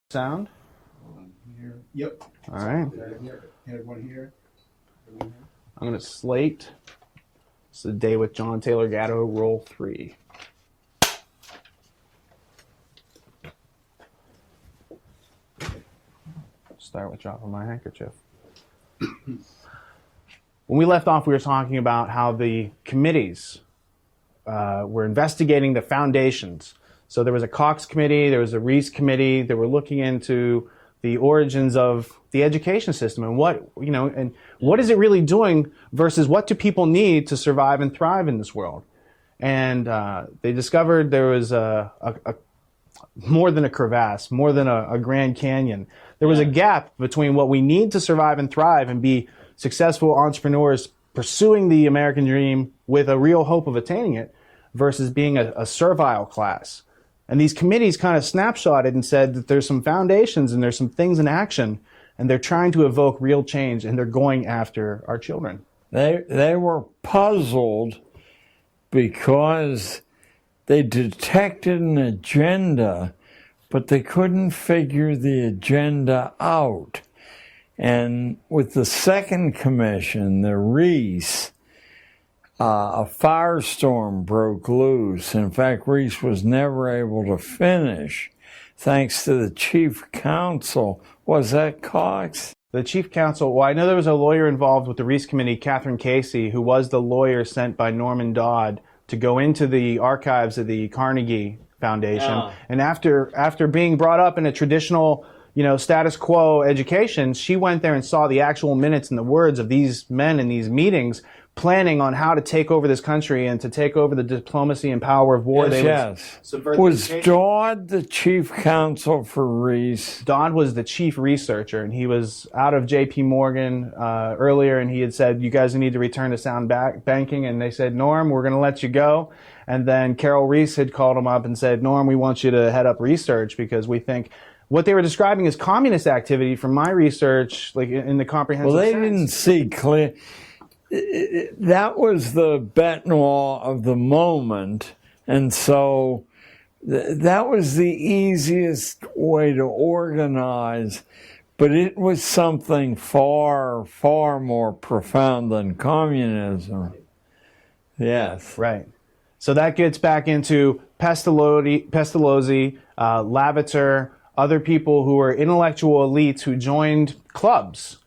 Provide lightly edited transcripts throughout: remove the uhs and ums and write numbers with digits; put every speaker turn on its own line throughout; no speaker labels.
Sound?
Here. Yep.
All right.
Had one here.
I'm going to slate. It's the Day with John Taylor Gatto, roll 3. Start with dropping my handkerchief. When we left off, we were talking about how the committees were investigating the foundations. So there was a Cox committee, there was a Reese committee that were looking into the origins of the education system and what is it really doing versus what do people need to survive and thrive in this world. And they discovered there was a more than a crevasse, more than a Grand Canyon. There was a gap between what we need to survive and thrive and be successful entrepreneurs pursuing the American dream with a real hope of attaining it versus being a servile class. And these committees kind of snapshotted and said that there's some foundations and there's some things in action, and they're trying to evoke real change, and they're going after our children.
They were puzzled because they detected an agenda, but they couldn't figure the agenda out. And with the second commission, the Reese, a firestorm broke loose. In fact, Reese was never able to finish thanks to the chief counsel. Was that Cox?
The chief counsel, well, I know there was a lawyer involved with the Reese committee, Catherine Casey, who was the lawyer sent by Norman Dodd to go into the archives of the Carnegie Foundation. Oh. And after being brought up in a traditional, status quo education, she went there and saw the actual minutes and the words of these men in these meetings planning on how to take over this country and to take over the diplomacy and power of war.
Was Dodd the chief counsel for Reese?
Dodd was the chief researcher, and he was out of J.P. Morgan earlier, and he had said, you guys need to return to sound banking, and they said, Norm, we're going to let you go. And then Carol Reese had called him up and said, Norm, we want you to head up research because we think what they were describing as communist activity from my research, like in the comprehensive
sense.
Well,
they didn't see clear. That was the bête noire of the moment, and so that was the easiest way to organize, but it was something far, far more profound than communism. Yes.
Right. So that gets back into Pestalozzi, Lavater, other people who were intellectual elites who joined clubs.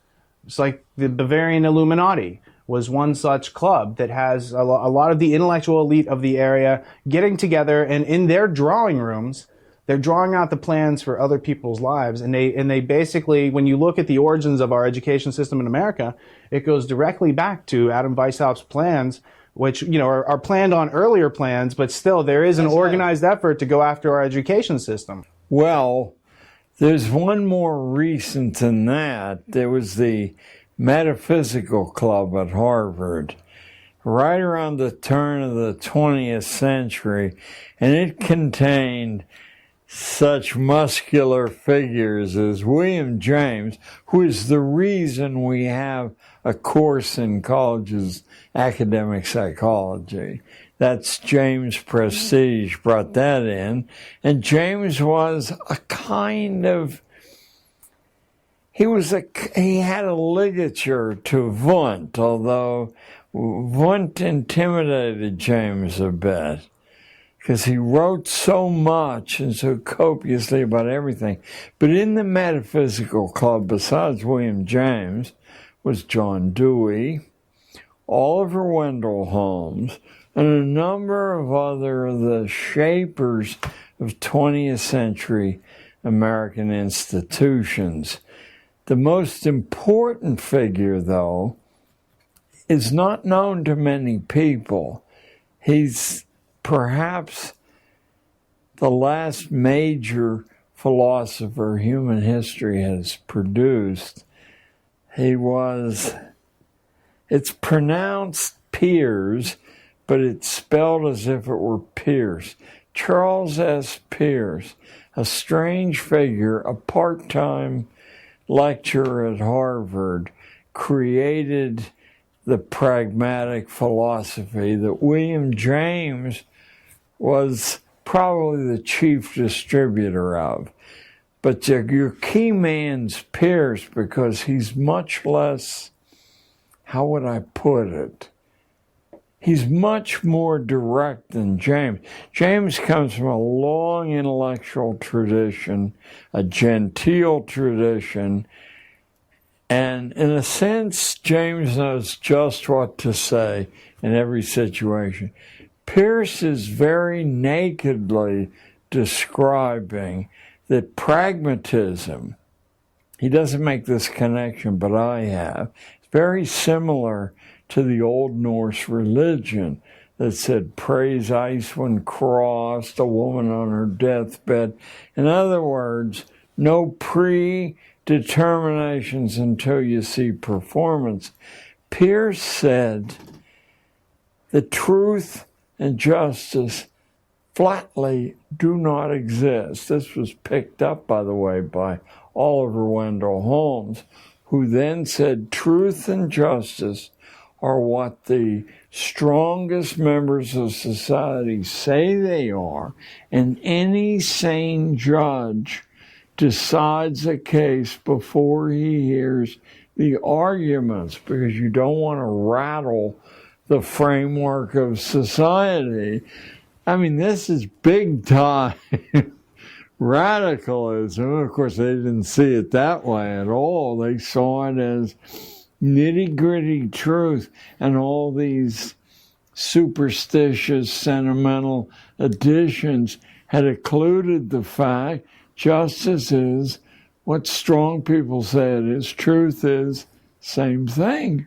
It's like the Bavarian Illuminati was one such club that has a lot of the intellectual elite of the area getting together, and in their drawing rooms, they're drawing out the plans for other people's lives. And they basically, when you look at the origins of our education system in America, it goes directly back to Adam Weishaupt's plans, which are planned on earlier plans, but still there is an organized effort to go after our education system.
Well, there's one more recent than that. There was the Metaphysical Club at Harvard, right around the turn of the 20th century, and it contained such muscular figures as William James, who is the reason we have a course in college's academic psychology. That's James Prestige brought that in, and James was a kind of he had a ligature to Wundt, although Wundt intimidated James a bit because he wrote so much and so copiously about everything. But in the Metaphysical Club, besides William James, was John Dewey, Oliver Wendell Holmes, and a number of other the shapers of 20th century American institutions. The most important figure, though, is not known to many people. He's perhaps the last major philosopher human history has produced. It's pronounced Peirce, but it's spelled as if it were Pierce. Charles S. Peirce, a strange figure, a part-time lecturer at Harvard, created the pragmatic philosophy that William James was probably the chief distributor of. But your key man's Pierce because he's much less, how would I put it? He's much more direct than James. James comes from a long intellectual tradition, a genteel tradition, and in a sense, James knows just what to say in every situation. Pierce is very nakedly describing that pragmatism, he doesn't make this connection, but I have, it's very similar to the Old Norse religion that said, praise ice when crossed, a woman on her deathbed. In other words, no predeterminations until you see performance. Pierce said that truth and justice flatly do not exist. This was picked up, by the way, by Oliver Wendell Holmes, who then said truth and justice are what the strongest members of society say they are, and any sane judge decides a case before he hears the arguments, because you don't want to rattle the framework of society. I mean, this is big time radicalism. Of course, they didn't see it that way at all. They saw it as nitty-gritty truth, and all these superstitious, sentimental additions had occluded the fact justice is what strong people say it is, truth is, same thing.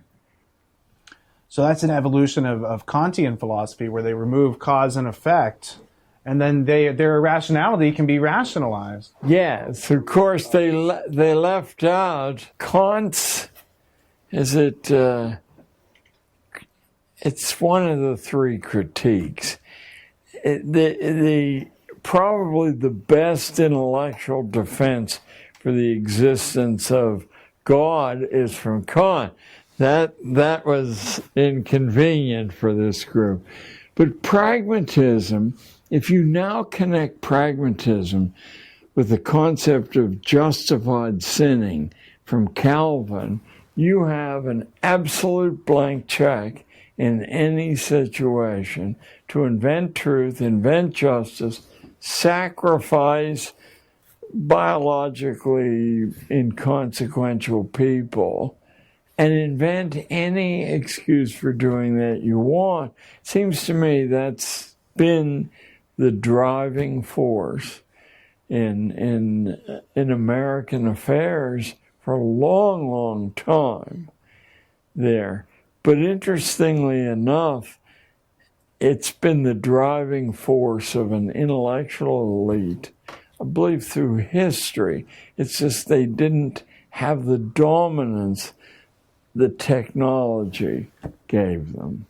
So that's an evolution of Kantian philosophy where they remove cause and effect, and then their irrationality can be rationalized.
Yes, of course, they left out Kant's. It's one of the three critiques. Probably the best intellectual defense for the existence of God is from Kant. That was inconvenient for this group. But pragmatism, if you now connect pragmatism with the concept of justified sinning from Calvin, you have an absolute blank check in any situation to invent truth, invent justice, sacrifice biologically inconsequential people, and invent any excuse for doing that you want. Seems to me that's been the driving force in American affairs for a long, long time there. But interestingly enough, it's been the driving force of an intellectual elite, I believe, through history. It's just they didn't have the dominance the technology gave them.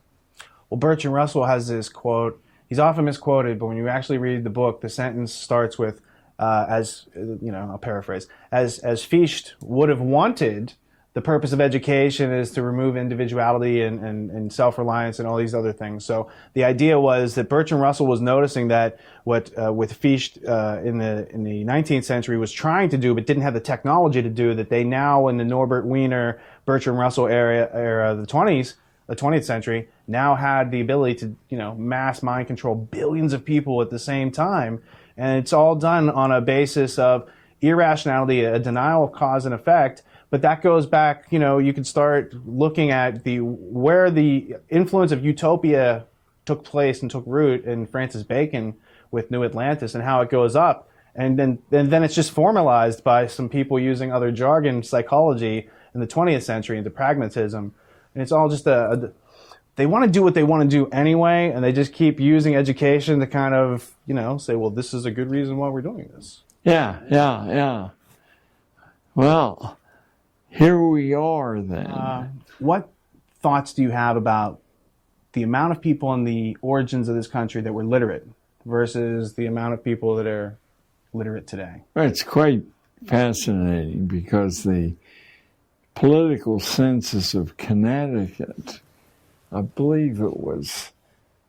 Well, Bertrand Russell has this quote. He's often misquoted, but when you actually read the book, the sentence starts with, I'll paraphrase, as Fichte would have wanted, the purpose of education is to remove individuality and self-reliance and all these other things. So the idea was that Bertrand Russell was noticing that what with Fichte in the 19th century was trying to do, but didn't have the technology to do, that they now in the Norbert Wiener, Bertrand Russell era, the 20th century, now had the ability to mass mind control billions of people at the same time, and it's all done on a basis of irrationality, a denial of cause and effect. But that goes back, you can start looking at where the influence of utopia took place and took root in Francis Bacon with New Atlantis and how it goes up. And then it's just formalized by some people using other jargon, psychology in the 20th century into pragmatism. And it's all just they want to do what they want to do anyway, and they just keep using education to kind of, say, well, this is a good reason why we're doing this.
Yeah. Well, here we are then.
What thoughts do you have about the amount of people in the origins of this country that were literate versus the amount of people that are literate today?
Well, it's quite fascinating because the political census of Connecticut, I believe it was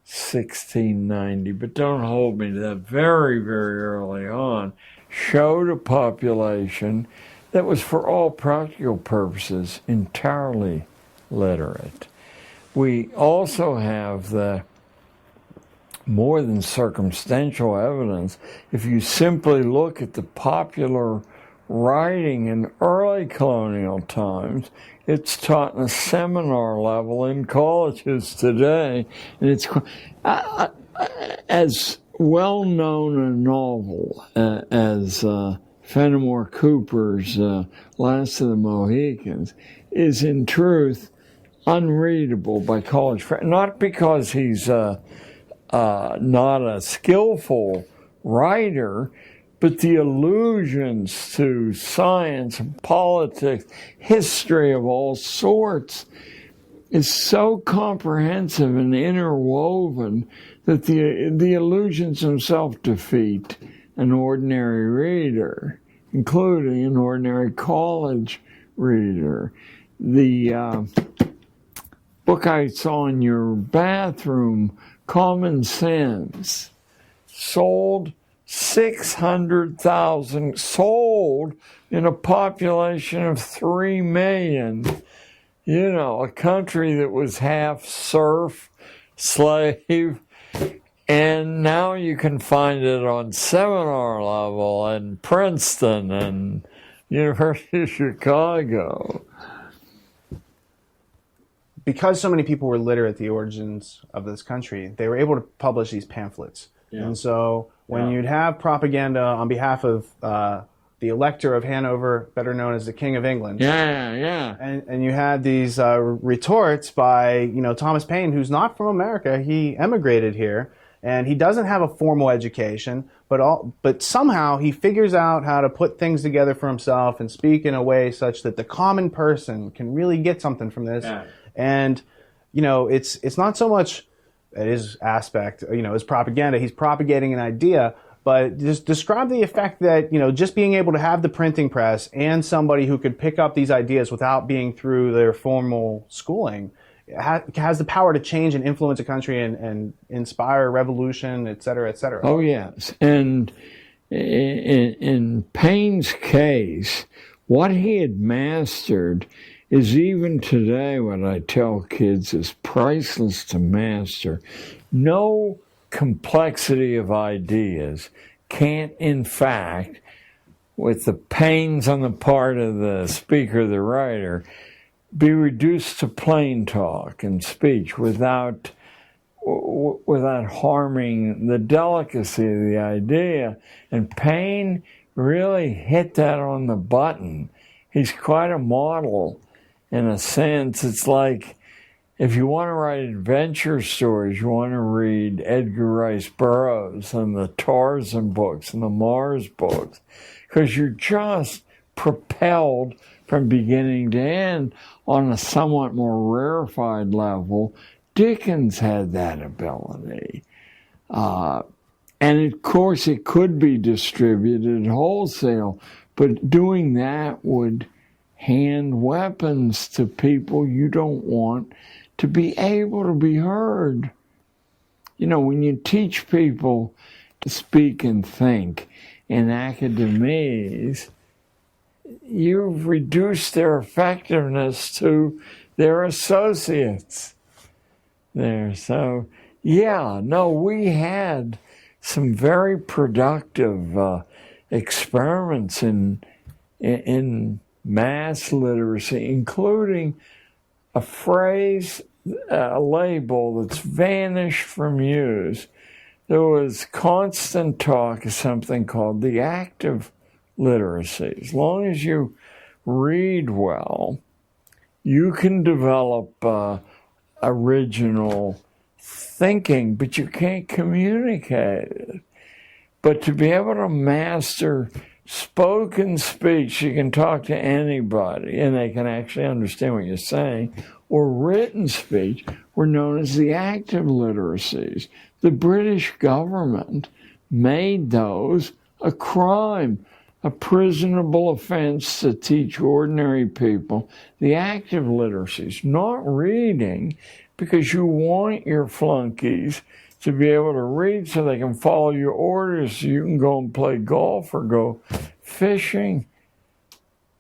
1690, but don't hold me to that, very, very early on, showed a population that was, for all practical purposes, entirely literate. We also have the more than circumstantial evidence. If you simply look at the popular writing in early colonial times, it's taught in a seminar level in colleges today, and it's as well known a novel as Fenimore Cooper's Last of the Mohicans is in truth unreadable by college, not because he's not a skillful writer, but the allusions to science and politics, history of all sorts, is so comprehensive and interwoven that the allusions themselves defeat an ordinary reader, including an ordinary college reader. The book I saw in your bathroom, Common Sense, sold 600,000, sold in a population of 3 million. You know, a country that was half serf, slave, and now you can find it on seminar level in Princeton and University of Chicago.
Because so many people were literate at the origins of this country, they were able to publish these pamphlets. Yeah. And so when you'd have propaganda on behalf of the Elector of Hanover, better known as the King of England. And you had these retorts by, Thomas Paine, who's not from America. He emigrated here, and he doesn't have a formal education, but somehow he figures out how to put things together for himself and speak in a way such that the common person can really get something from this. Yeah. And, it's not so much his aspect, his propaganda. He's propagating an idea, but just describe the effect that, just being able to have the printing press and somebody who could pick up these ideas without being through their formal schooling has the power to change and influence a country and inspire revolution, et cetera, et cetera.
Oh, yes. And in Paine's case, what he had mastered is even today what I tell kids is priceless to master. No complexity of ideas can't, in fact, with the pains on the part of the speaker, the writer, be reduced to plain talk and speech without harming the delicacy of the idea. And Paine really hit that on the button. He's quite a model. In a sense, it's like if you want to write adventure stories, you want to read Edgar Rice Burroughs and the Tarzan books and the Mars books, because you're just propelled from beginning to end on a somewhat more rarefied level. Dickens had that ability. And of course, it could be distributed wholesale, but doing that would hand weapons to people you don't want to be able to be heard. When you teach people to speak and think in academies, you've reduced their effectiveness to their associates there. So, we had some very productive experiments in mass literacy, including a phrase, a label that's vanished from use. There was constant talk of something called the active literacy. As long as you read well, you can develop original thinking, but you can't communicate it. But to be able to master spoken speech, you can talk to anybody and they can actually understand what you're saying, or written speech were known as the active literacies. The British government made those a crime, a prisonable offense to teach ordinary people the active literacies, not reading, because you want your flunkies to be able to read so they can follow your orders so you can go and play golf or go fishing.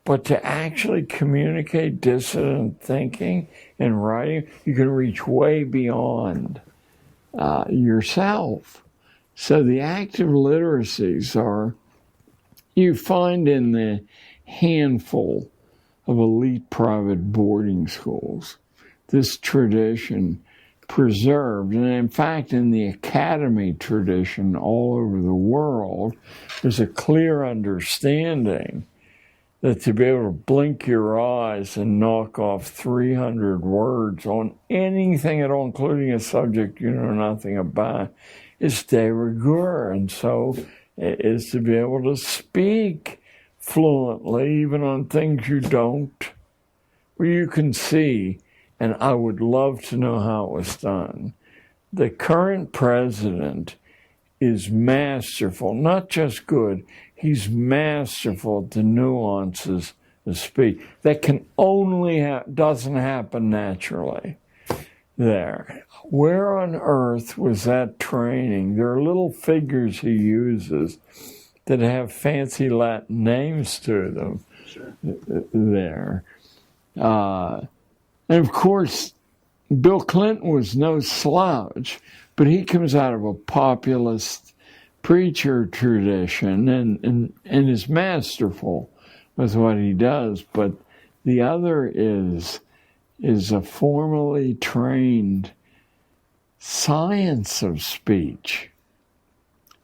But to actually communicate dissident thinking and writing, you can reach way beyond yourself. So the active literacies are, you find in the handful of elite private boarding schools, this tradition preserved. And in fact, in the academy tradition all over the world, there's a clear understanding that to be able to blink your eyes and knock off 300 words on anything at all, including a subject you know nothing about, is de rigueur. And so it is to be able to speak fluently, even on things you don't, where you can see, and I would love to know how it was done. The current president is masterful, not just good, he's masterful at the nuances of speech. That can only doesn't happen naturally there. Where on earth was that training? There are little figures he uses that have fancy Latin names to them.
Sure.
There. And of course, Bill Clinton was no slouch, but he comes out of a populist preacher tradition and is masterful with what he does. But the other is a formally trained science of speech.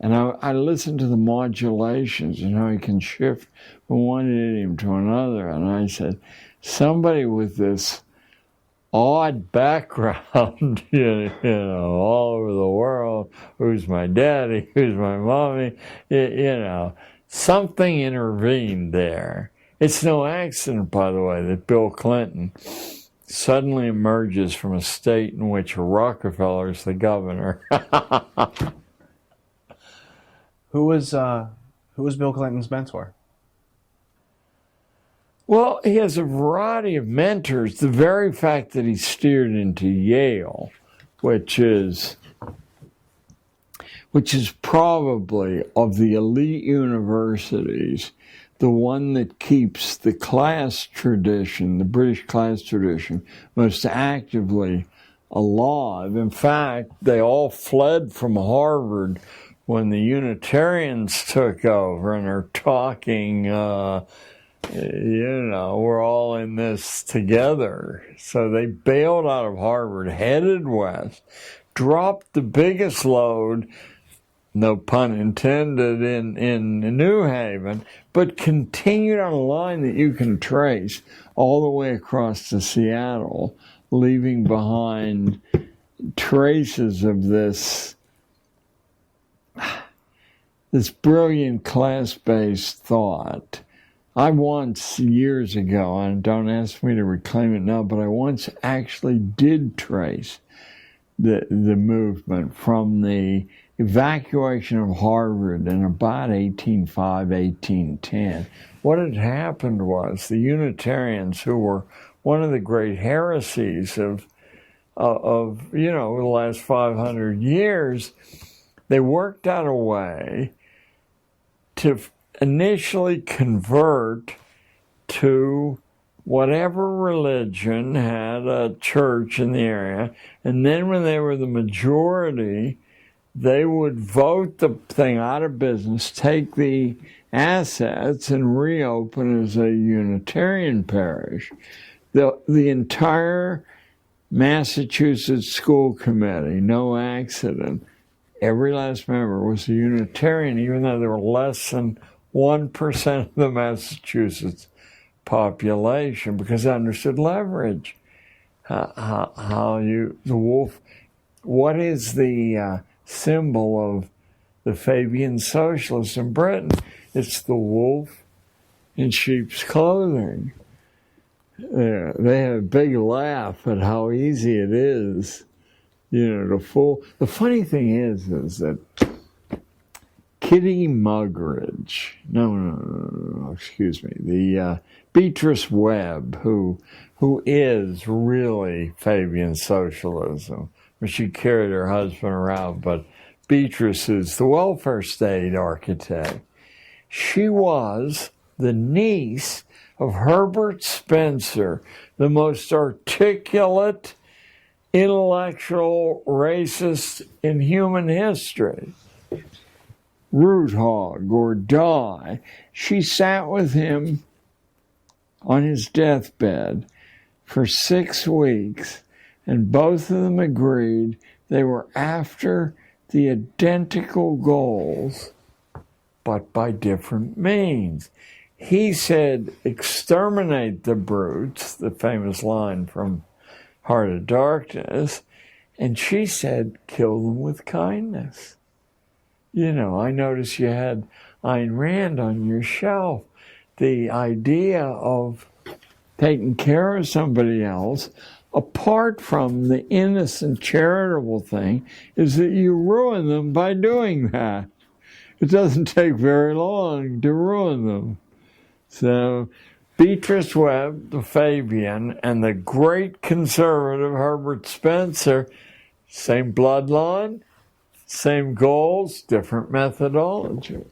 And I listen to the modulations and how he can shift from one idiom to another. And I said, somebody with this odd background, you know, all over the world, who's my daddy, who's my mommy, you know, something intervened there. It's no accident, by the way, that Bill Clinton suddenly emerges from a state in which Rockefeller is the governor.
Who was Bill Clinton's mentor?
Well, he has a variety of mentors. The very fact that he steered into Yale, which is probably of the elite universities, the one that keeps the class tradition, the British class tradition, most actively alive. In fact, they all fled from Harvard when the Unitarians took over and are talking, you know, we're all in this together. So they bailed out of Harvard, headed west, dropped the biggest load, no pun intended, in New Haven, but continued on a line that you can trace all the way across to Seattle, leaving behind traces of this brilliant class-based thought. I once, years ago, and don't ask me to reclaim it now, but I once actually did trace the movement from the evacuation of Harvard in about 1805, 1810. What had happened was the Unitarians, who were one of the great heresies of you know, the last 500 years, they worked out a way to initially convert to whatever religion had a church in the area, and then when they were the majority, they would vote the thing out of business, take the assets, and reopen as a Unitarian parish. The entire Massachusetts school committee, no accident, every last member was a Unitarian, even though there were less than 1% of the Massachusetts population, because I understood leverage. How the wolf, what is the symbol of the Fabian socialists in Britain? It's the wolf in sheep's clothing. They have a big laugh at how easy it is, you know, to fool. The funny thing is that Kitty Muggeridge, no, excuse me, the Beatrice Webb, who is really Fabian socialism, but she carried her husband around. But Beatrice is the welfare state architect. She was the niece of Herbert Spencer, the most articulate, intellectual racist in human history. Root hog or die. She sat with him on his deathbed for 6 weeks, and both of them agreed they were after the identical goals, but by different means. He said, exterminate the brutes, the famous line from Heart of Darkness, and she said, kill them with kindness. You know, I noticed you had Ayn Rand on your shelf. The idea of taking care of somebody else, apart from the innocent charitable thing, is that you ruin them by doing that. It doesn't take very long to ruin them. So Beatrice Webb, the Fabian, and the great conservative Herbert Spencer, same bloodline, same goals, different methodology.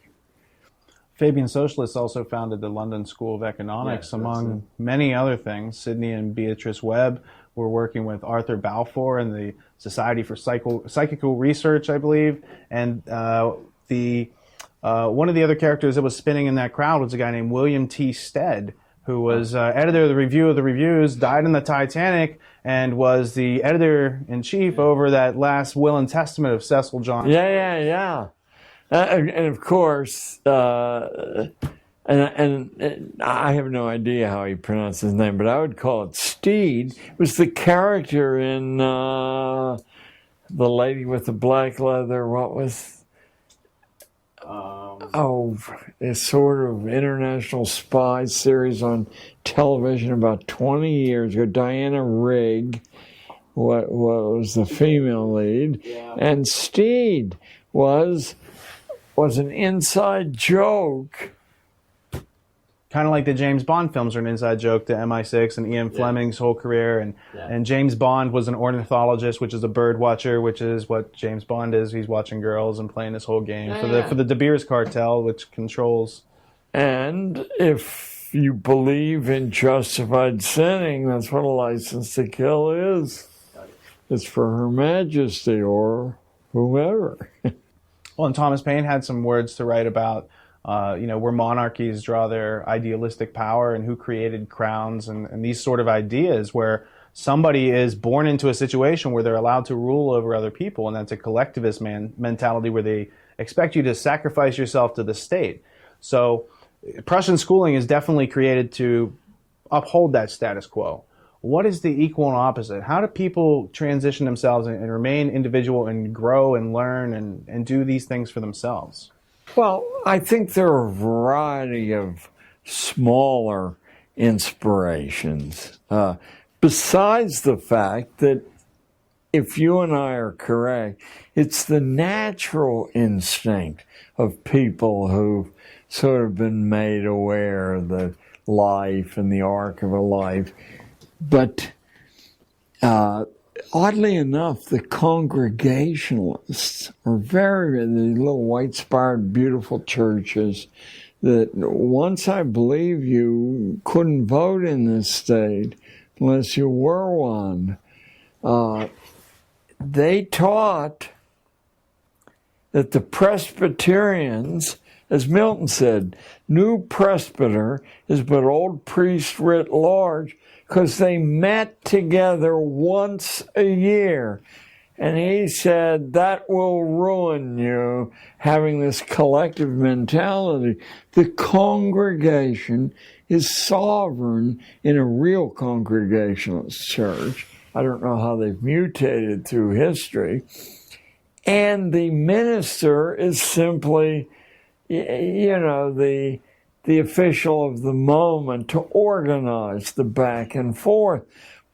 Fabian socialists also founded the London School of Economics,
Yes,
among many other things. Sidney and Beatrice Webb were working with Arthur Balfour and the Society for Psychical Research, I believe. And one of the other characters that was spinning in that crowd was a guy named William T. Stead, who was editor of the Review of the Reviews, died in the Titanic, and was the editor-in-chief over that last will and testament of Cecil Johnson.
Yeah. And of course, and I have no idea how he pronounced his name, but I would call it Steed. It was the character in The Lady with the Black Leather. What was... a sort of international spy series on television about 20 years ago. Diana Rigg what was the female lead, and Steed was an inside joke.
Kind of like the James Bond films are an inside joke to MI6 and Ian Fleming's whole career. And James Bond was an ornithologist, which is a bird watcher, which is what James Bond is. He's watching girls and playing this whole game for the De Beers cartel, which controls.
And if you believe in justified sinning, that's what a license to kill is. It's for Her Majesty or whomever.
Well, and Thomas Paine had some words to write about where monarchies draw their idealistic power and who created crowns and these sort of ideas where somebody is born into a situation where they're allowed to rule over other people, and that's a collectivist mentality where they expect you to sacrifice yourself to the state. So Prussian schooling is definitely created to uphold that status quo. What is the equal and opposite? How do people transition themselves and remain individual and grow and learn and do these things for themselves?
Well, I think there are a variety of smaller inspirations. Besides the fact that if you and I are correct, it's the natural instinct of people who've sort of been made aware of the life and the arc of a life. But oddly enough, the Congregationalists are the little white-spired, beautiful churches that once I believe you couldn't vote in this state unless you were one. They taught that the Presbyterians, as Milton said, new presbyter is but old priest writ large, because they met together once a year. And he said, that will ruin you, having this collective mentality. The congregation is sovereign in a real Congregationalist church. I don't know how they've mutated through history. And the minister is simply, the official of the moment to organize the back and forth.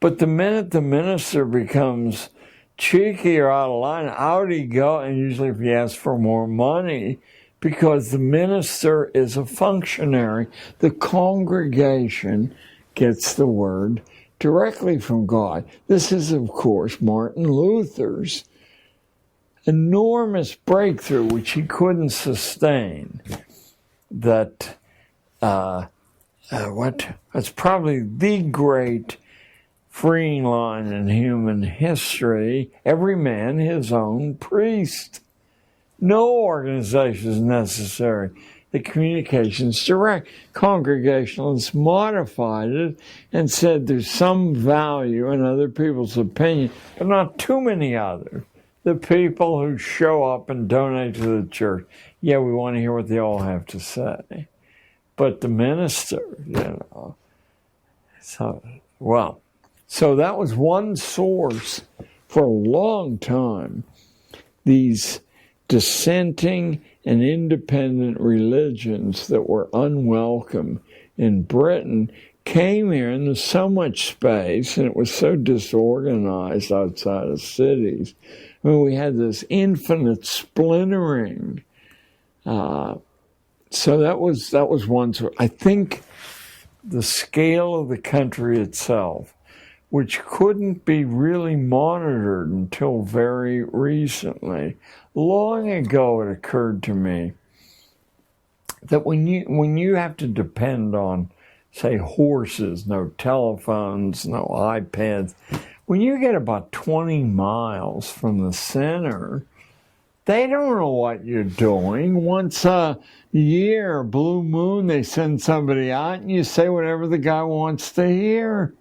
But the minute the minister becomes cheeky or out of line, out he goes, and usually if he asks for more money, because the minister is a functionary, the congregation gets the word directly from God. This is, of course, Martin Luther's enormous breakthrough, which he couldn't sustain. That's probably the great freeing line in human history. Every man his own priest. No organization is necessary. The communication's direct. Congregationalists modified it and said there's some value in other people's opinion, but not too many others. The people who show up and donate to the church, yeah, we want to hear what they all have to say. But the minister, So that was one source for a long time. These dissenting and independent religions that were unwelcome in Britain came here, and there's so much space, and it was so disorganized outside of cities. I mean, we had this infinite splintering. So that was one sort. I think the scale of the country itself, which couldn't be really monitored until very recently. Long ago, it occurred to me that when you have to depend on, say, horses, no telephones, no iPads, when you get about 20 miles from the center, they don't know what you're doing. Once a year, blue moon, they send somebody out and you say whatever the guy wants to hear.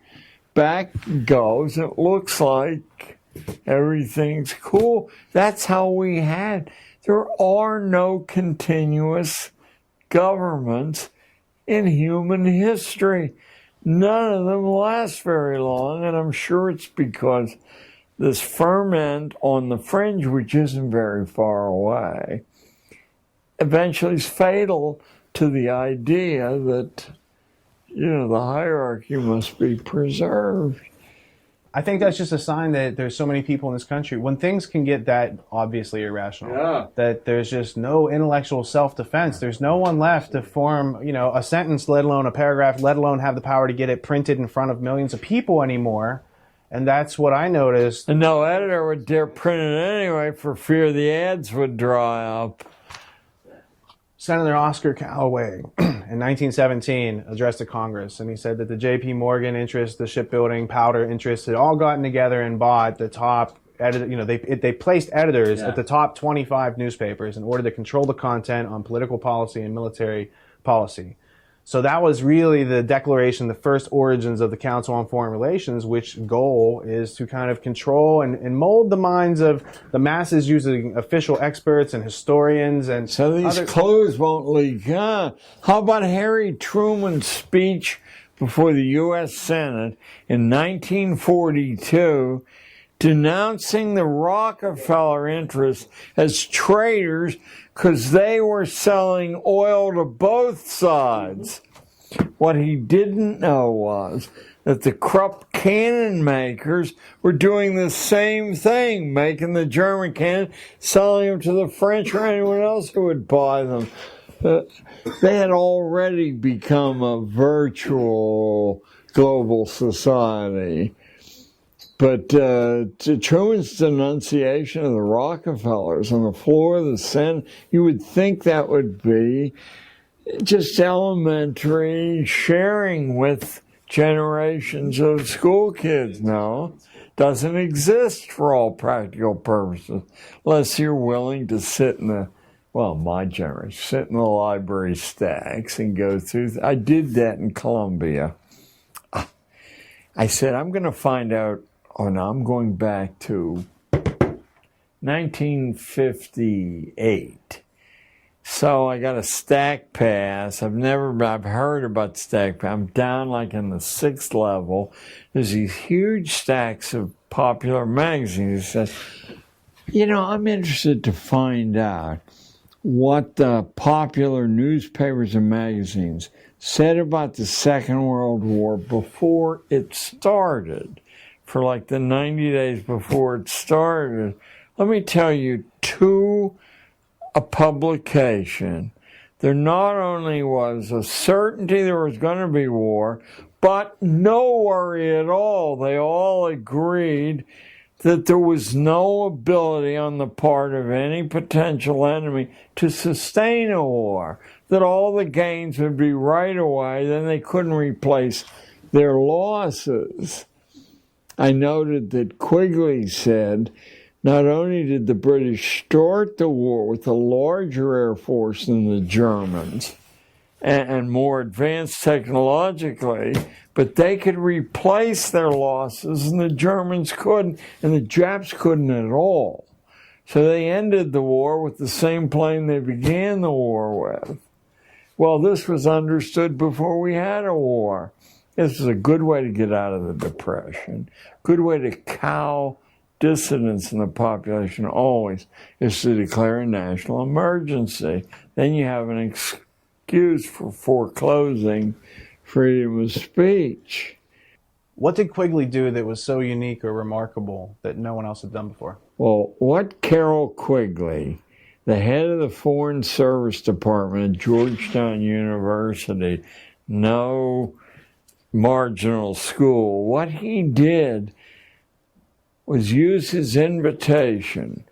Back goes. It looks like everything's cool. That's how we had. There are no continuous governments in human history. None of them last very long, and I'm sure it's because this ferment on the fringe, which isn't very far away, eventually is fatal to the idea that, the hierarchy must be preserved.
I think that's just a sign that there's so many people in this country. When things can get that obviously irrational, that there's just no intellectual self-defense. There's no one left to form, a sentence, let alone a paragraph, let alone have the power to get it printed in front of millions of people anymore. And that's what I noticed.
And no editor would dare print it anyway for fear the ads would dry up.
Senator Oscar Callaway in 1917 addressed the Congress, and he said that the J.P. Morgan interests, the shipbuilding, powder interests, had all gotten together and bought the top editor. They placed editors at the top 25 newspapers in order to control the content on political policy and military policy. So that was really the declaration, the first origins of the Council on Foreign Relations, which goal is to kind of control and mold the minds of the masses using official experts and historians. And
so these clues won't leak. How about Harry Truman's speech before the U.S. Senate in 1942, denouncing the Rockefeller interests as traitors because they were selling oil to both sides. What he didn't know was that the Krupp cannon makers were doing the same thing, making the German cannon, selling them to the French or anyone else who would buy them. They had already become a virtual global society. But Truman's denunciation of the Rockefellers on the floor of the Senate, you would think that would be just elementary sharing with generations of school kids. No, doesn't exist for all practical purposes, unless you're willing to sit in my generation, sit in the library stacks and go through. I did that in Columbia. I said, I'm going to find out. Oh, no, I'm going back to 1958. So I got a stack pass. I've heard about stack pass. I'm down like in the 6th level. There's these huge stacks of popular magazines. He says, I'm interested to find out what the popular newspapers and magazines said about the Second World War before it started. For like the 90 days before it started, let me tell you, to a publication, there not only was a certainty there was going to be war, But no worry at all. They all agreed that there was no ability on the part of any potential enemy to sustain a war, that all the gains would be right away, then they couldn't replace their losses. I noted that Quigley said, not only did the British start the war with a larger air force than the Germans and more advanced technologically, but they could replace their losses and the Germans couldn't, and the Japs couldn't at all. So they ended the war with the same plane they began the war with. Well, this was understood before we had a war. This was a good way to get out of the Depression, good way to cow dissidents in the population always is to declare a national emergency. Then you have an excuse for foreclosing freedom of speech.
What did Quigley do that was so unique or remarkable that no one else had done before?
Well, what Carroll Quigley, the head of the Foreign Service Department at Georgetown University, no marginal school, what he did was use his invitation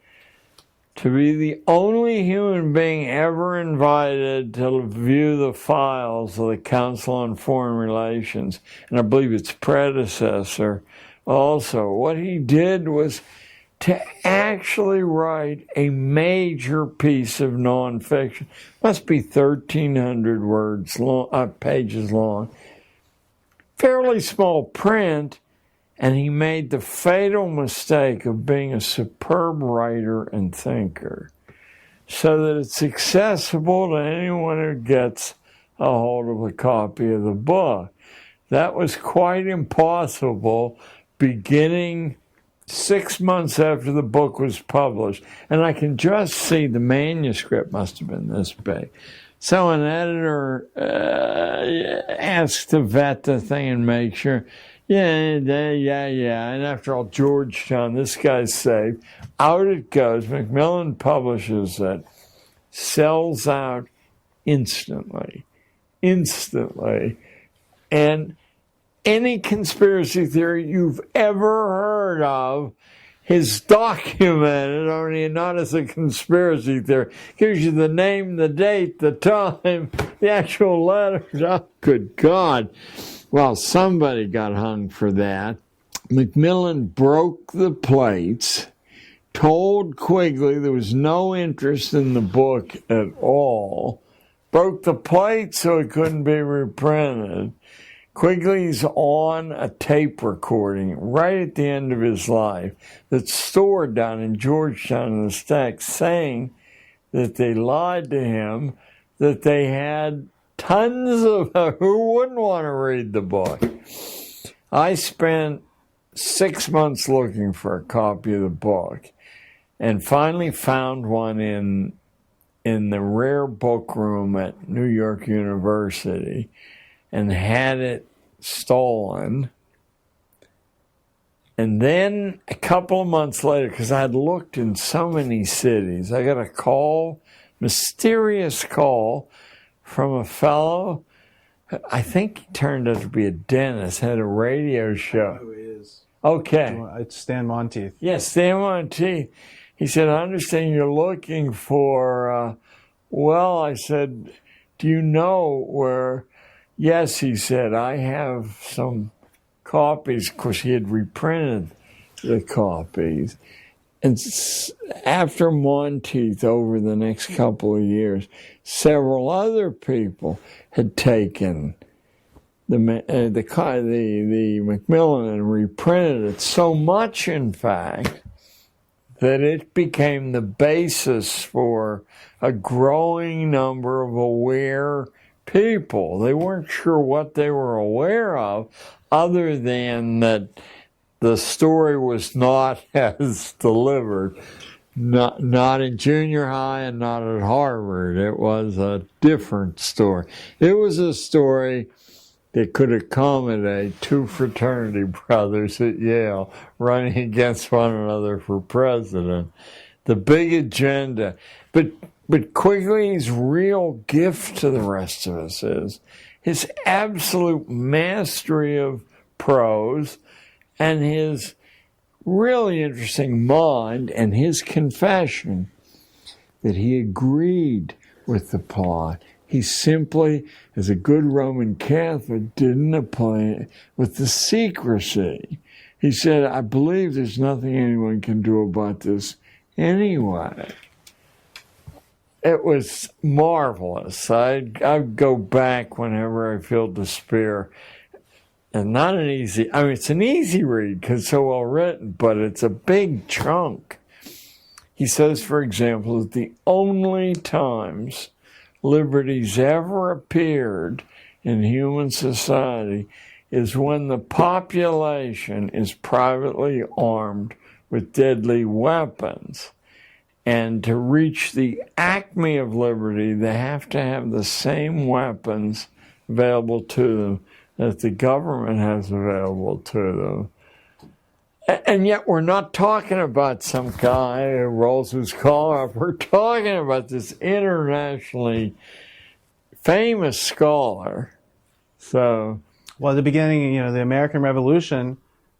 to be the only human being ever invited to view the files of the Council on Foreign Relations, and I believe its predecessor also. What he did was to actually write a major piece of nonfiction. Must be 1,300 words long, pages long. Fairly small print, and he made the fatal mistake of being a superb writer and thinker so that it's accessible to anyone who gets a hold of a copy of the book. That was quite impossible beginning 6 months after the book was published. And I can just see the manuscript must have been this big. So an editor asked to vet the thing and make sure. Yeah. And after all, Georgetown, this guy's safe. Out it goes. Macmillan publishes it, sells out instantly. And any conspiracy theory you've ever heard of is documented, only not as a conspiracy theory. Gives you the name, the date, the time, the actual letter. Oh, good God. Well, somebody got hung for that. Macmillan broke the plates, told Quigley there was no interest in the book at all, broke the plates so it couldn't be reprinted. Quigley's on a tape recording right at the end of his life that's stored down in Georgetown in the stacks, saying that they lied to him, that they had tons of who wouldn't want to read the book. I spent 6 months looking for a copy of the book and finally found one in the rare book room at New York University and had it stolen. And then a couple of months later, because I had looked in so many cities, I got a call, mysterious call, from a fellow, I think he turned out to be a dentist, had a radio show.
Who is?
Okay.
It's Stan Monteith.
Yes, Stan Monteith. He said, I understand you're looking for, well, I said, do you know where? Yes, he said, I have some copies. Of course, he had reprinted the copies. And after Monteith, over the next couple of years, several other people had taken the Macmillan and reprinted it so much, in fact, that it became the basis for a growing number of aware people. They weren't sure what they were aware of, other than that the story was not as delivered, not in junior high and not at Harvard. It was a different story. It was a story that could accommodate two fraternity brothers at Yale running against one another for president. The big agenda. But Quigley's real gift to the rest of us is his absolute mastery of prose and his really interesting mind and his confession that he agreed with the plot. He simply, as a good Roman Catholic, didn't apply with the secrecy. He said, I believe there's nothing anyone can do about this anyway. It was marvelous. I'd go back whenever I feel despair. And not an easy, I mean, it's an easy read because it's so well written, but it's a big chunk. He says, for example, that the only times liberty's ever appeared in human society is when the population is privately armed with deadly weapons. And to reach the acme of liberty, they have to have the same weapons available to them that the government has available to them. And yet we're not talking about some guy who rolls his collar up. We're talking about this internationally famous scholar. So,
well, at the beginning, the American Revolution,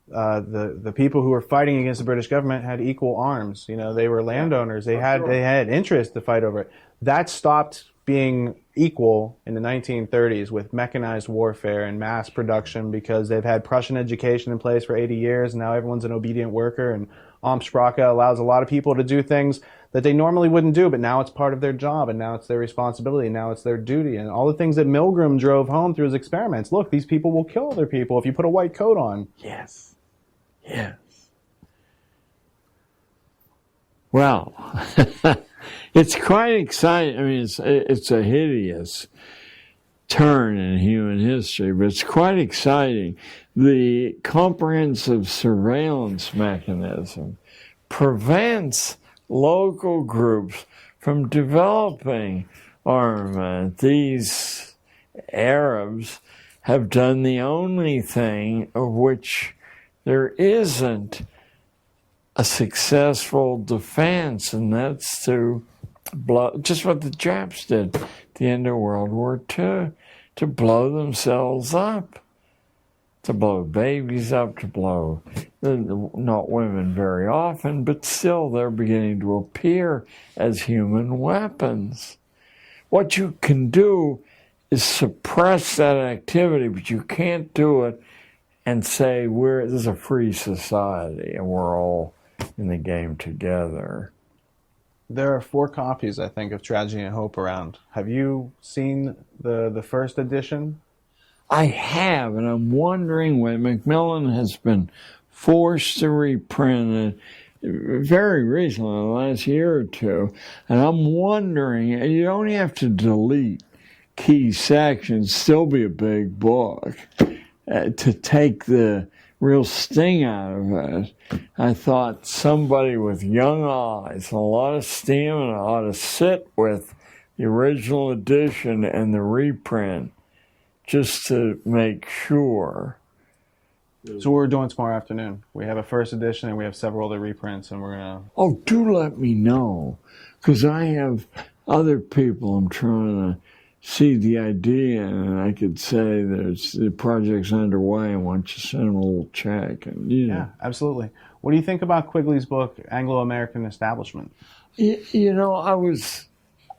the people who were fighting against the British government had equal arms. They were landowners. They had interest to fight over it. That stopped being equal in the 1930s with mechanized warfare and mass production because they've had Prussian education in place for 80 years, and now everyone's an obedient worker, and Amtssprache allows a lot of people to do things that they normally wouldn't do, but now it's part of their job, and now it's their responsibility, and now it's their duty, and all the things that Milgram drove home through his experiments. Look, these people will kill other people if you put a white coat on.
Yes. Yes. Well, it's quite exciting. I mean, it's a hideous turn in human history, but it's quite exciting. The comprehensive surveillance mechanism prevents local groups from developing armament. These Arabs have done the only thing of which there isn't a successful defense, and that's to blow, just what the Japs did at the end of World War II, to blow themselves up, to blow babies up, to blow, not women very often, but still they're beginning to appear as human weapons. What you can do is suppress that activity, but you can't do it and say this is a free society and we're all in the game together.
There are 4 copies, I think, of Tragedy and Hope around. Have you seen the first edition?
I have, and I'm wondering when Macmillan has been forced to reprint it very recently, in the last year or two, and I'm wondering, you only have to delete key sections, still be a big book, to take the real sting out of it. I thought somebody with young eyes and a lot of stamina ought to sit with the original edition and the reprint just to make sure.
So we're doing tomorrow afternoon. We have a first edition and we have several other reprints, and we're going to...
Oh, do let me know, because I have other people I'm trying to see the idea, and I could say the project's underway, and why don't you send them a little check? And
Yeah, absolutely. What do you think about Quigley's book, Anglo-American Establishment?
I was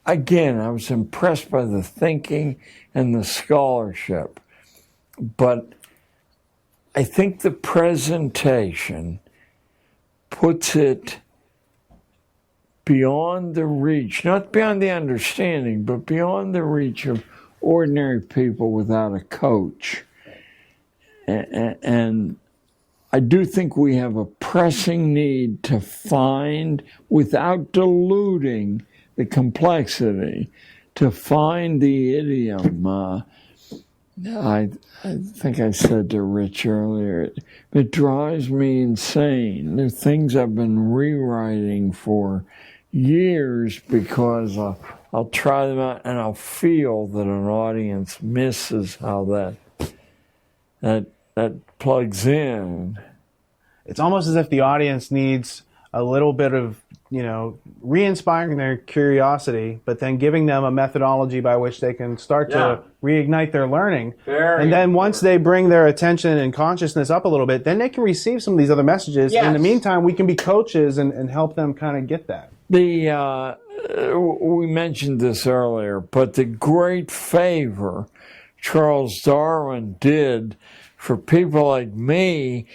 impressed by the thinking and the scholarship, but I think the presentation puts it beyond the reach, not beyond the understanding, but beyond the reach of ordinary people without a coach. And I do think we have a pressing need to find, without diluting the complexity, to find the idiom. I think I said to Rich earlier, it drives me insane. There are things I've been rewriting for years because I'll try them out and I'll feel that an audience misses how that plugs in.
It's almost as if the audience needs a little bit of re-inspiring their curiosity, but then giving them a methodology by which they can start to reignite their learning. And then once they bring their attention and consciousness up a little bit, then they can receive some of these other messages.
Yes.
In the meantime, we can be coaches and help them kind of get that.
We mentioned this earlier, but the great favor Charles Darwin did for people like me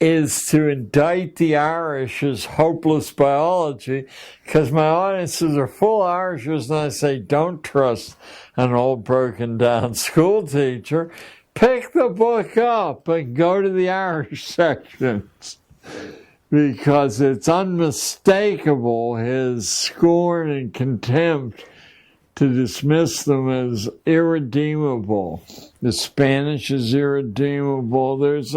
is to indict the Irish as hopeless biology, because my audiences are full of Irishers, and I say, don't trust an old broken down school teacher. Pick the book up and go to the Irish sections, because it's unmistakable, his scorn and contempt to dismiss them as irredeemable. The Spanish is irredeemable. There's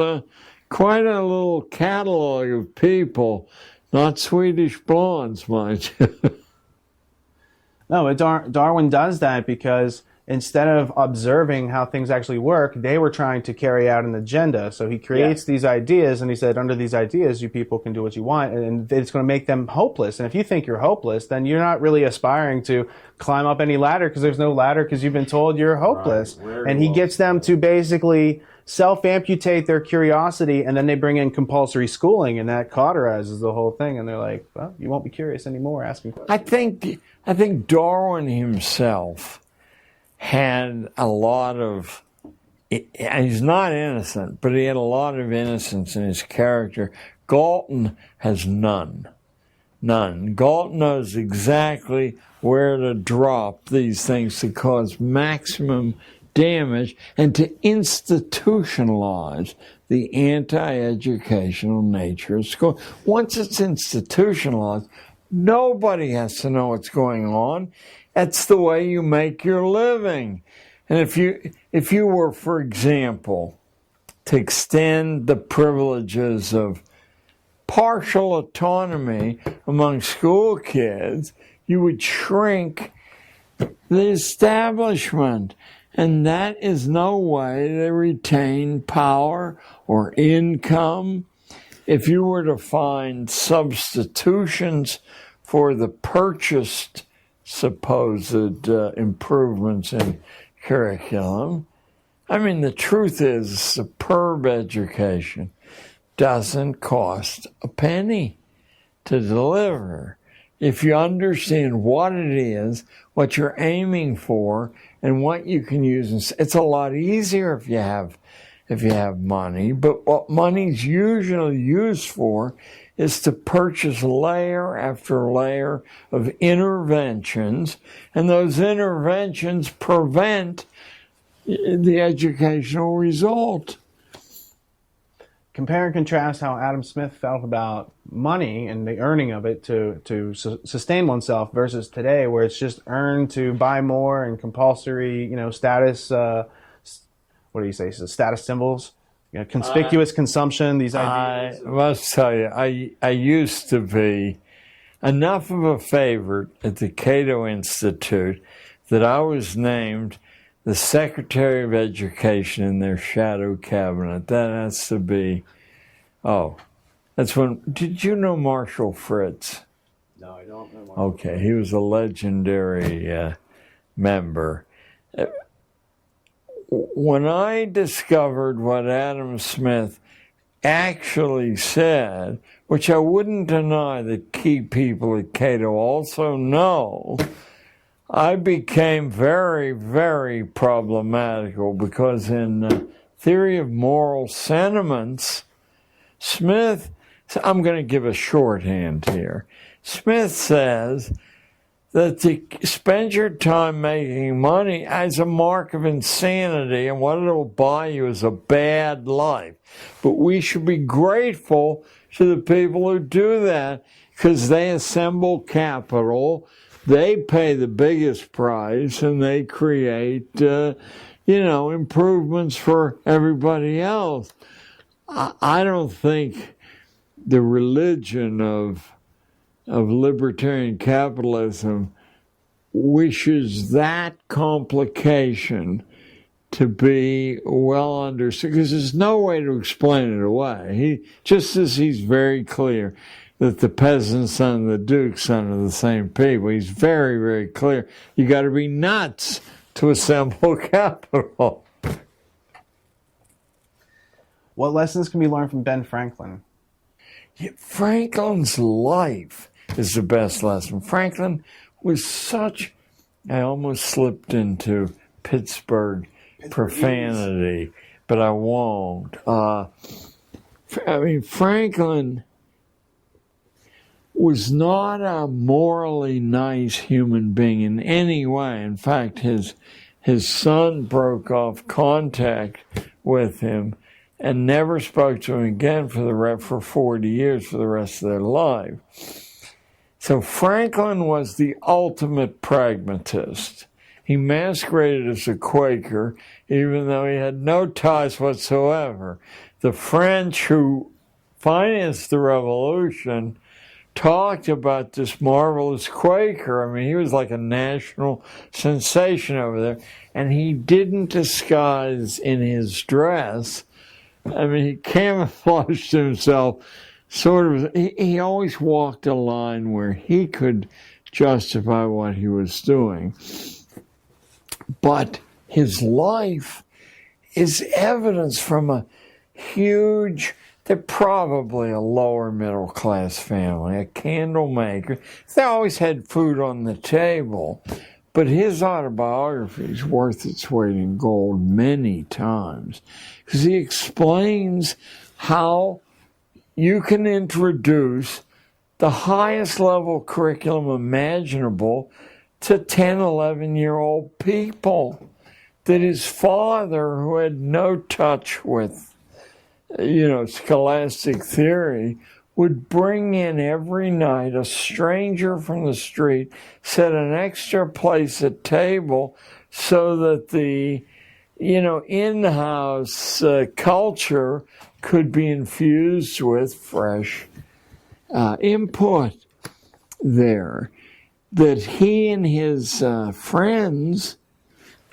quite a little catalog of people, not Swedish blondes, mind you.
No, but Darwin does that because instead of observing how things actually work, they were trying to carry out an agenda. So he creates these ideas, and he said, under these ideas, you people can do what you want, and it's going to make them hopeless. And if you think you're hopeless, then you're not really aspiring to climb up any ladder, because there's no ladder, because you've been told you're hopeless. Right. And he gets them to basically self-amputate their curiosity, and then they bring in compulsory schooling, and that cauterizes the whole thing. And they're like, well, you won't be curious anymore asking questions.
I think Darwin himself had a lot of, he's not innocent, but he had a lot of innocence in his character. Galton has none. Galton knows exactly where to drop these things to cause maximum damage and to institutionalize the anti-educational nature of school. Once it's institutionalized, nobody has to know what's going on. That's the way you make your living. And if you were, for example, to extend the privileges of partial autonomy among school kids, you would shrink the establishment. And that is no way to retain power or income. If you were to find substitutions for the purchased supposed improvements in curriculum, I mean, the truth is, superb education doesn't cost a penny to deliver. If you understand what it is, what you're aiming for, and what you can use, it's a lot easier if you have money. But what money's usually used for is to purchase layer after layer of interventions, and those interventions prevent the educational result.
Compare and contrast how Adam Smith felt about money and the earning of it to sustain oneself versus today, where it's just earned to buy more and compulsory, status, what do you say, status symbols, conspicuous consumption, these ideas.
I must tell you, I used to be enough of a favorite at the Cato Institute that I was named the Secretary of Education in their shadow cabinet. That has to be, that's when, did you know Marshall Fritz?
No, I don't know.
Okay, he was a legendary member. When I discovered what Adam Smith actually said, which I wouldn't deny that key people at Cato also know, I became very, very problematical, because in Theory of Moral Sentiments, Smith, I'm going to give a shorthand here. Smith says that to spend your time making money as a mark of insanity, and what it'll buy you is a bad life. But we should be grateful to the people who do that, because they assemble capital, they pay the biggest price, and they create, improvements for everybody else. I don't think the religion of libertarian capitalism wishes that complication to be well understood, because there's no way to explain it away. Just as he's very clear, that the peasant's son and the duke's son are the same people. He's very, very clear. You got to be nuts to assemble capital.
What lessons can be learned from Ben Franklin?
Yeah, Franklin's life is the best lesson. Franklin was such, I almost slipped into Pittsburgh profanity, but I won't. Franklin was not a morally nice human being in any way. In fact, his son broke off contact with him and never spoke to him again for 40 years, for the rest of their life. So Franklin was the ultimate pragmatist. He masqueraded as a Quaker, even though he had no ties whatsoever. The French who financed the revolution talked about this marvelous Quaker. I mean, he was like a national sensation over there. And he didn't disguise in his dress. I mean, he camouflaged himself sort of. He always walked a line where he could justify what he was doing. But his life is evidence from a huge, they're probably a lower middle class family, a candle maker. They always had food on the table. But his autobiography is worth its weight in gold many times, because he explains how you can introduce the highest level curriculum imaginable to 10, 11-year-old people. That his father, who had no touch with, scholastic theory, would bring in every night a stranger from the street, set an extra place at table so that the, in-house culture could be infused with fresh input there. That he and his friends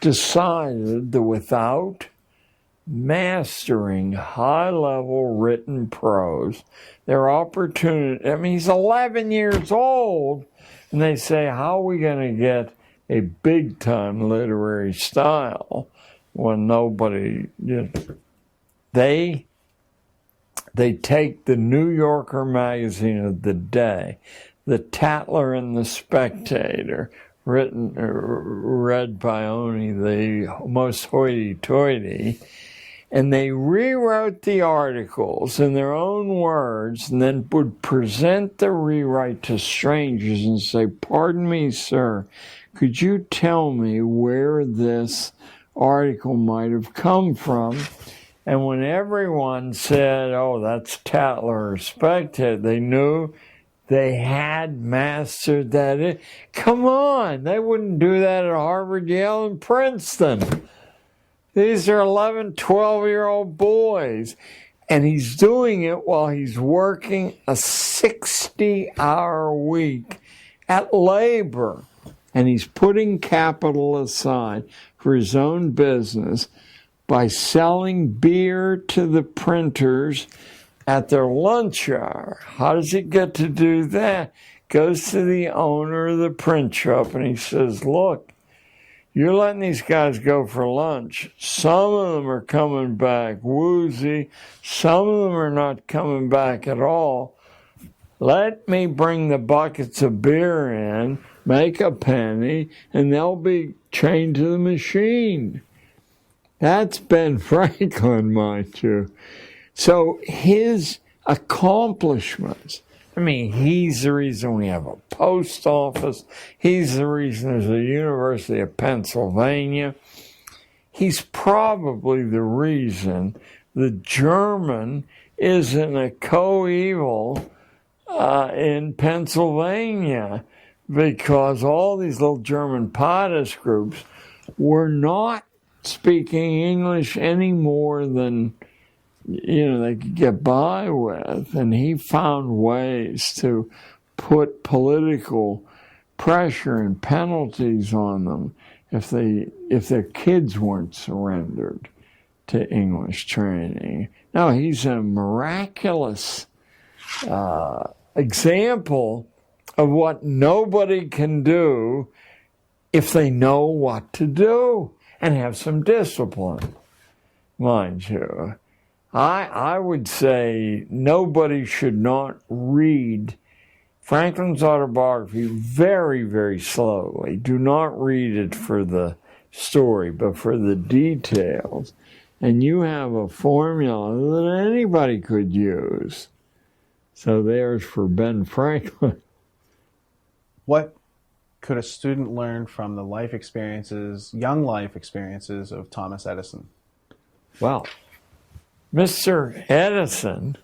decided that without mastering high-level written prose, their opportunity, he's 11 years old, and they say, how are we going to get a big-time literary style when nobody, They take the New Yorker magazine of the day, the Tatler and the Spectator, read by only the most hoity-toity, and they rewrote the articles in their own words and then would present the rewrite to strangers and say, pardon me, sir, could you tell me where this article might have come from? And when everyone said, oh, that's Tatler or Spectator, they knew they had mastered that. Come on, they wouldn't do that at Harvard, Yale, and Princeton. These are 11, 12-year-old boys. And he's doing it while he's working a 60-hour week at labor. And he's putting capital aside for his own business by selling beer to the printers at their lunch hour. How does he get to do that? Goes to the owner of the print shop and he says, look, you're letting these guys go for lunch. Some of them are coming back woozy. Some of them are not coming back at all. Let me bring the buckets of beer in, make a penny, and they'll be chained to the machine. That's Ben Franklin, mind you. So his accomplishments, he's the reason we have a post office. He's the reason there's a University of Pennsylvania. He's probably the reason the German isn't a coeval in Pennsylvania, because all these little German potash groups were not speaking English any more than they could get by with, and he found ways to put political pressure and penalties on them if their kids weren't surrendered to English training. No, he's a miraculous example of what nobody can do if they know what to do and have some discipline, mind you. I would say nobody should not read Franklin's autobiography very, very slowly. Do not read it for the story, but for the details. And you have a formula that anybody could use. So there's for Ben Franklin.
What could a student learn from the life experiences, young life experiences of Thomas Edison?
Well, Mr. Edison,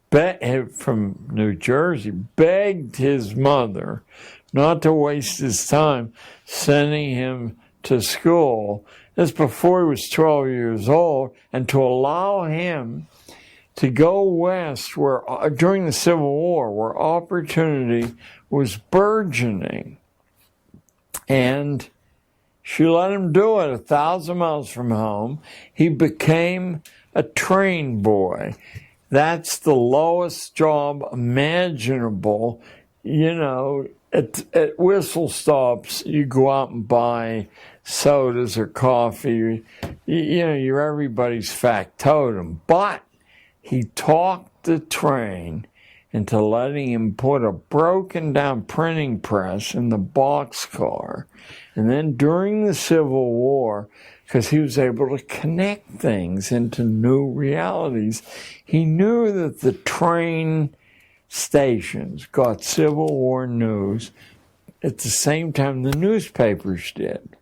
from New Jersey, begged his mother not to waste his time sending him to school. This before he was 12 years old, and to allow him to go west where during the Civil War, where opportunity was burgeoning. And she let him do it 1,000 miles from home. He became a train boy. That's the lowest job imaginable. You know, at whistle stops, you go out and buy sodas or coffee. You know, you're everybody's factotum. But he talked the train into letting him put a broken down printing press in the boxcar. And then during the Civil War, because he was able to connect things into new realities, he knew that the train stations got Civil War news at the same time the newspapers did.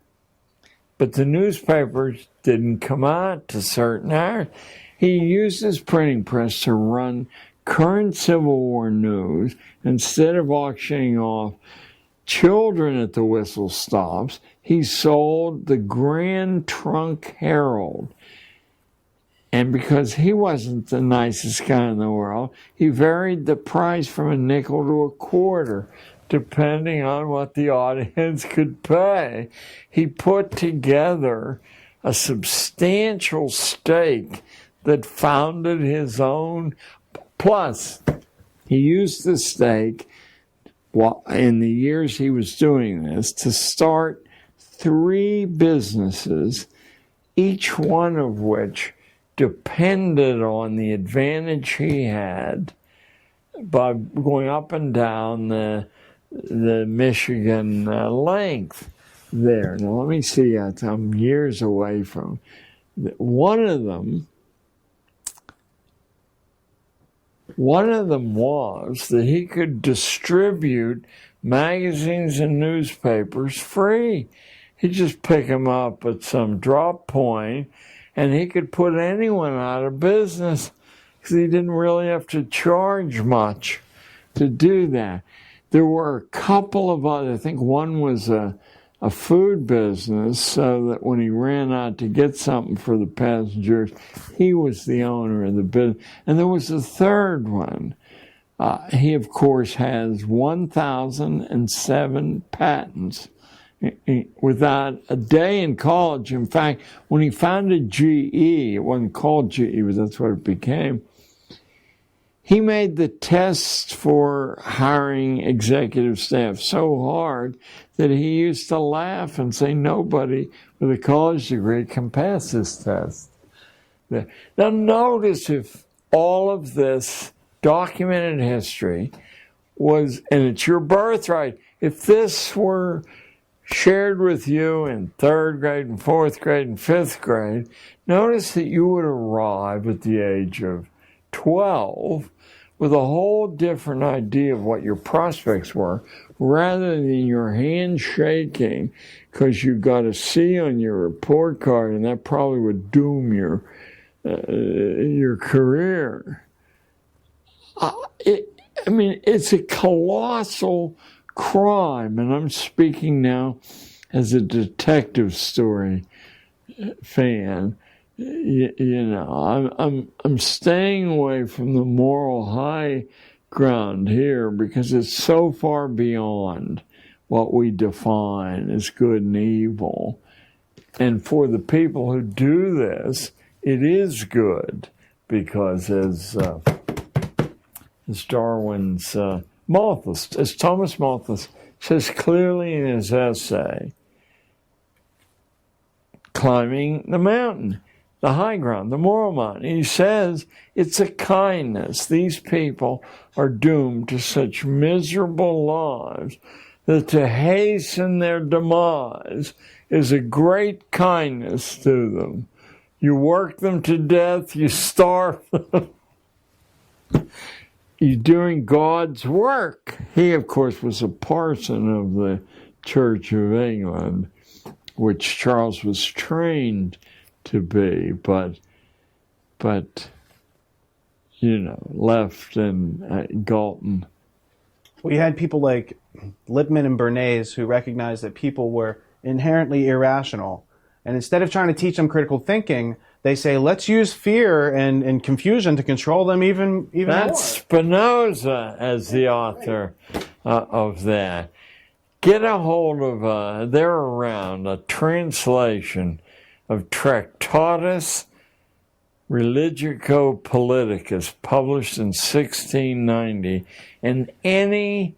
But the newspapers didn't come out to certain hours. He used his printing press to run current Civil War news instead of auctioning off children at the whistle stops. He sold the Grand Trunk Herald. And because he wasn't the nicest guy in the world, he varied the price from a nickel to a quarter, depending on what the audience could pay. He put together a substantial stake that founded his own. Plus, he used the stake in the years he was doing this to start 3 businesses, each one of which depended on the advantage he had by going up and down the Michigan length there. Now, let me see. I'm years away from one of them. One of them was that he could distribute magazines and newspapers free. He'd just pick them up at some drop point, and he could put anyone out of business because he didn't really have to charge much to do that. There were a couple of other, I think one was a food business, so that when he ran out to get something for the passengers, he was the owner of the business. And there was a third one. He, of course, has 1,007 patents without a day in college. In fact, when he founded GE, it wasn't called GE, but that's what it became, he made the tests for hiring executive staff so hard that he used to laugh and say nobody with a college degree can pass this test. Now notice if all of this documented history was, and it's your birthright, if this were shared with you in 3rd grade and 4th grade and 5th grade, notice that you would arrive at the age of 12 with a whole different idea of what your prospects were, rather than your hand shaking because you got a C on your report card, and that probably would doom your career. It's a colossal crime, and I'm speaking now as a detective story fan. I'm staying away from the moral high ground here because it's so far beyond what we define as good and evil. And for the people who do this, it is good because, as as Darwin's Malthus, as Thomas Malthus says clearly in his essay, Climbing the Mountain, the high ground, the moral mountain. He says it's a kindness. These people are doomed to such miserable lives that to hasten their demise is a great kindness to them. You work them to death, you starve them. You're doing God's work. He, of course, was a parson of the Church of England, which Charles was trained to be, but left in Galton.
We had people like Lippmann and Bernays who recognized that people were inherently irrational. And instead of trying to teach them critical thinking, they say, let's use fear and confusion to control them even more.
That's Spinoza as the author of that. Get a hold of, they're around, a translation of Tractatus Religico Politicus, published in 1690. And any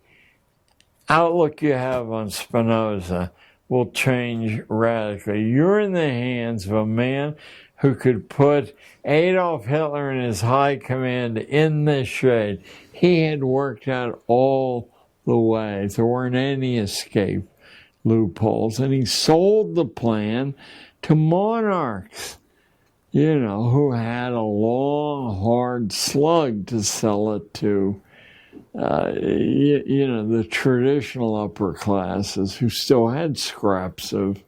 outlook you have on Spinoza will change radically. You're in the hands of a man who could put Adolf Hitler and his high command in this shade. He had worked out all the ways. There weren't any escape loopholes. And he sold the plan to monarchs, who had a long, hard slug to sell it to, the traditional upper classes who still had scraps of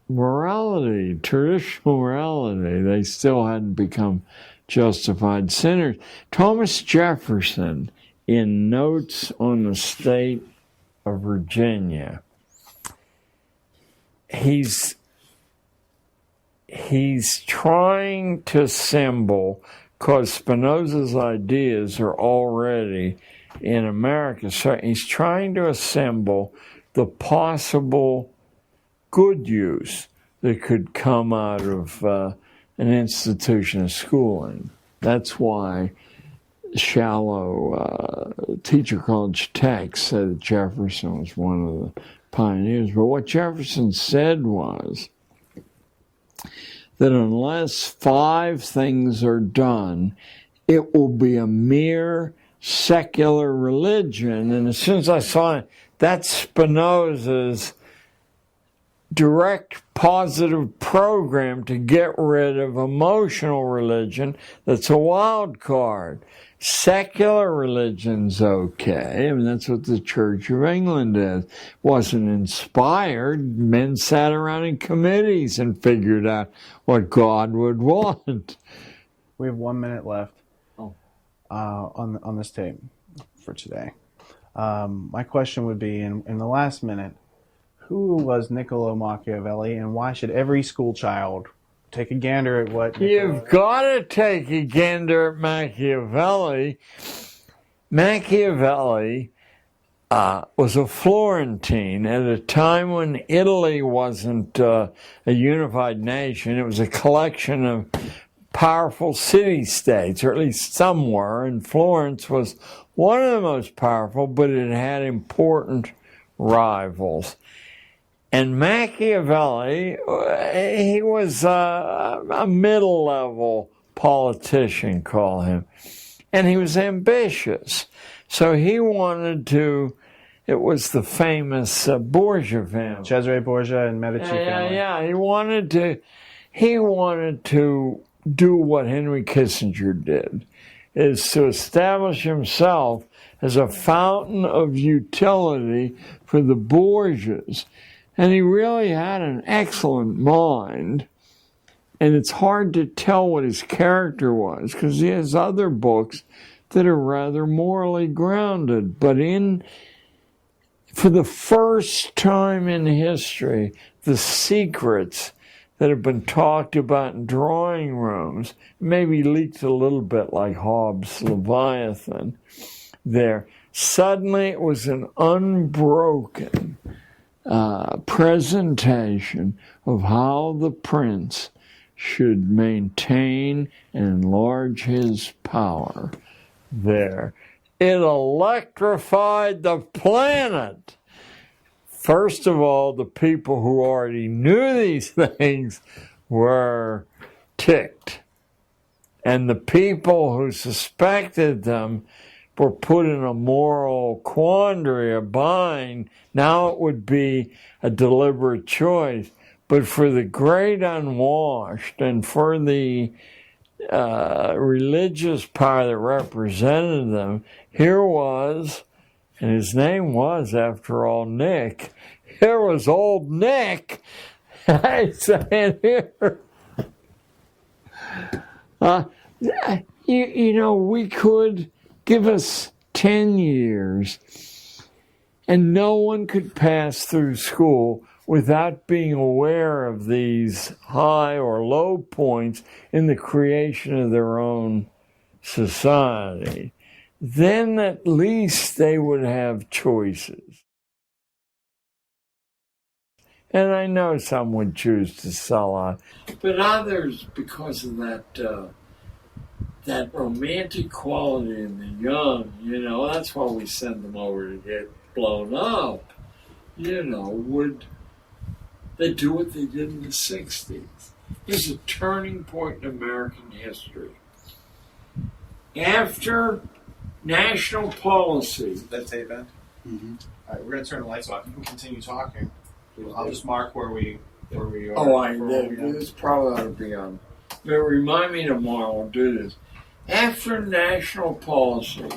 morality, traditional morality. They still hadn't become justified sinners. Thomas Jefferson, in Notes on the State of Virginia, he's trying to assemble, because Spinoza's ideas are already in America, so he's trying to assemble the possible good use that could come out of an institution of schooling. That's why shallow teacher college texts said that Jefferson was one of the pioneers. But what Jefferson said was that unless 5 things are done, it will be a mere secular religion. And as soon as I saw it, that's Spinoza's direct positive program to get rid of emotional religion. That's a wild card. Secular religion's okay. I mean, that's what the Church of England is. Wasn't inspired. Men sat around in committees and figured out what God would want.
We have 1 minute left on this tape for today. My question would be, in the last minute, who was Niccolo Machiavelli, and why should every school child take a gander at what
You've got to take a gander at Machiavelli. Machiavelli was a Florentine at a time when Italy wasn't a unified nation. It was a collection of powerful city-states, or at least some were, and Florence was one of the most powerful, but it had important rivals. And Machiavelli, he was a middle-level politician, call him. And he was ambitious. So he wanted to, it was the famous Borgia family.
Cesare Borgia and Medici family.
Yeah, he wanted to do what Henry Kissinger did, is to establish himself as a fountain of utility for the Borgias. And he really had an excellent mind. And it's hard to tell what his character was, because he has other books that are rather morally grounded. But for the first time in history, the secrets that have been talked about in drawing rooms, maybe leaked a little bit like Hobbes' Leviathan there. Suddenly it was an unbroken presentation of how the prince should maintain and enlarge his power there. It electrified the planet. First of all, the people who already knew these things were ticked. And the people who suspected them were put in a moral quandary, a bind. Now it would be a deliberate choice. But for the great unwashed and for the religious power that represented them, here was, and his name was, after all, Nick. Here was old Nick. I saying here. You know, we could give us 10 years and no one could pass through school without being aware of these high or low points in the creation of their own society. Then at least they would have choices. And I know some would choose to sell out, but others, because of that romantic quality in the young, you know, that's why we send them over to get blown up, you know, would they do what they did in the 60s? It's a turning point in American history. After national policy.
That tape end?
Mm-hmm.
All right, we're going to turn the lights off. You can continue talking. I'll just mark where we are.
Oh, this probably ought to be on. But remind me tomorrow, we'll do this. After national policy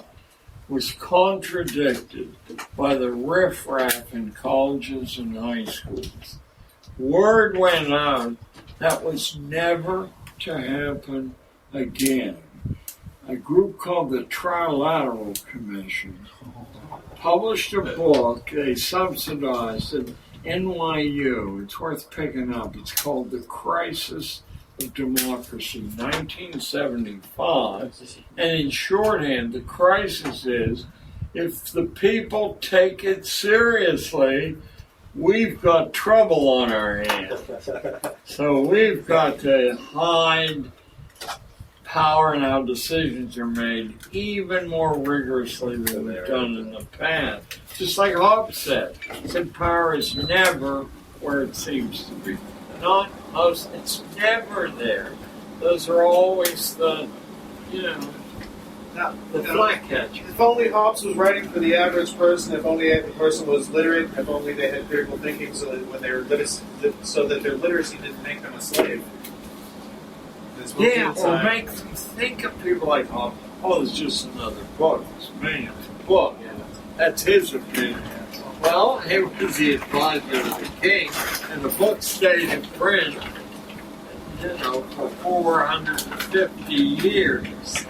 was contradicted by the riffraff in colleges and high schools, word went out that was never to happen again. A group called the Trilateral Commission published a book they subsidized at NYU. It's worth picking up. It's called The Crisis of Democracy, 1975. And in shorthand, the crisis is, if the people take it seriously, we've got trouble on our hands. So we've got to hide power and how decisions are made even more rigorously than we've done in the past. Just like Hobbes said power is never where it seems to be. It's never there. Those are always the flag catcher.
If only Hobbes was writing for the average person, if only the person was literate, if only they had critical thinking so that when they were so that their literacy didn't make them a slave.
Yeah, or make them think of people like Hobbes. Oh, it's just another book. It's man's book.
Yeah.
That's his opinion. Well, he was the advisor of the king, and the book stayed in print, for 450 years.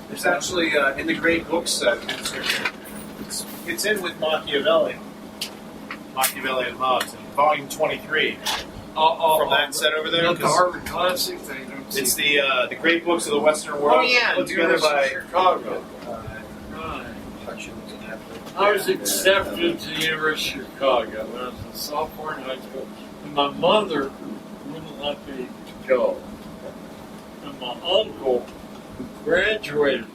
There's actually, in the great books it's in with Machiavelli and Hobbes, in volume 23. From that set over there.
The Harvard Classic thing.
It's the great books of the Western world.
Oh yeah,
put together by
Chicago. Right. I was accepted to the University of Chicago when I was a sophomore in high school, and my mother wouldn't let me go. And my uncle, who graduated